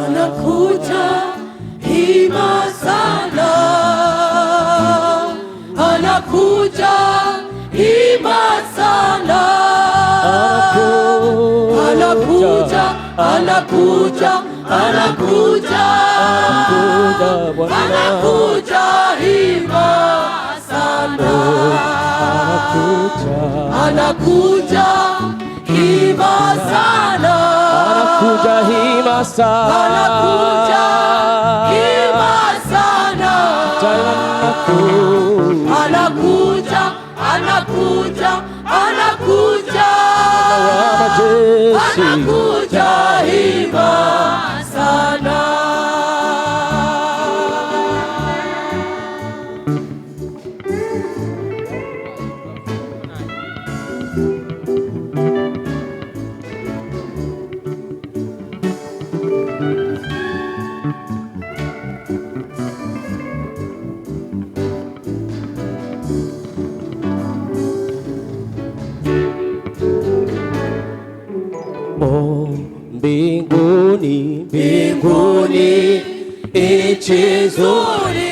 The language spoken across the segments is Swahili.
Anakuja hima sana, anakuja hima sana, anakuja, anakuja, anakuja, anakuja hima sana, anakuja hima sana, anakuja hima sana, anakuja hima sana, anakuja, anakuja, anakuja, anakuja hima sana. Mbinguni, mbinguni, nchi nzuri,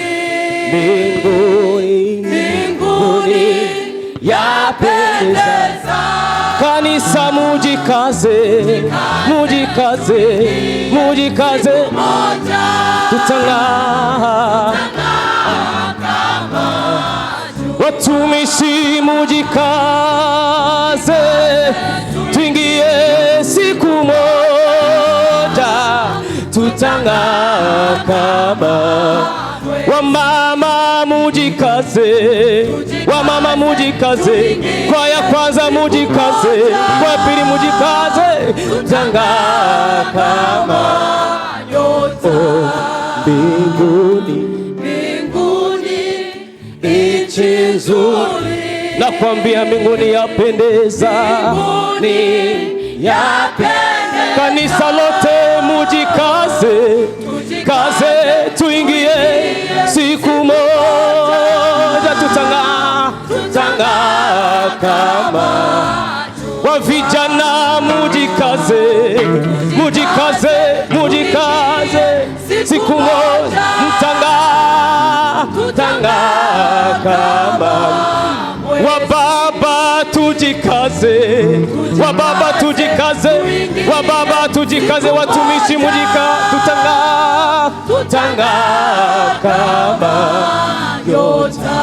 mbinguni, mbinguni, yapendeza. Kanisa mujikaze, mujikaze, mujikaze, tutang'aa. Watumishi mujikaze, tuingie siku moja, tutang'aa kama. Wamama mujikaze, wamama mujikaze, kwa ya kwanza mujikaze, kwa pili mujikaze, tutang'aa kama nyota. Mbinguni, mbinguni, nchi nzuri, nakwambia mbinguni yapendeza, mbinguni yapendeza. Kanisa lote mujikaze, kaze, tuingie siku moja, tutang'aa, tutang'aa kama. Wa vijana mujikaze, mujikaze, mujikaze, siku moja mtang'aa, tutang'aa kama. Wababa tujikaze, wababa tujikaze, wababa tujikaze, watumishi mujika, tutang'aa, tutang'aa kama nyota.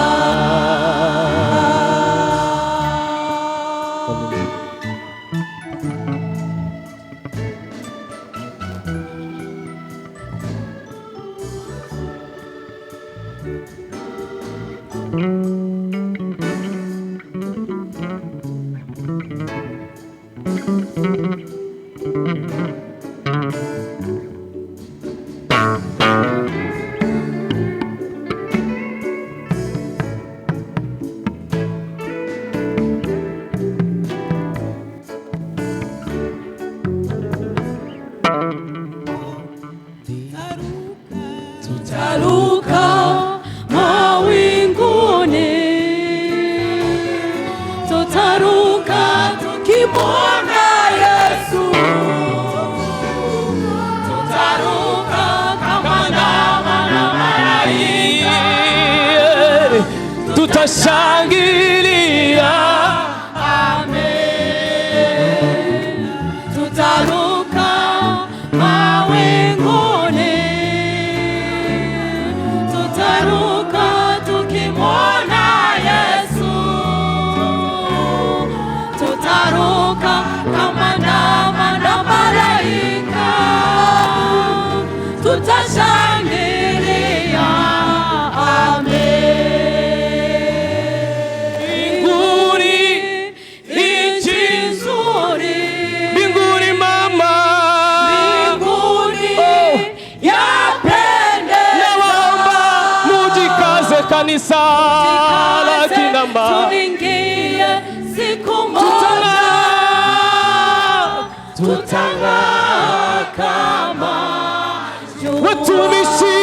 Tutaruka mawinguni, tutaruka tukimwona Yesu, tutaruka kama ndama na malaika, tutashangilia, amen. Tutaruka mawinguni, tutaruka tukimwona Yesu, tutaruka kama ndama na malaika, tutashangilia, amen. kanisa la kinamba. Tuingie siku moja, tutang'aa kama jua. Watumishi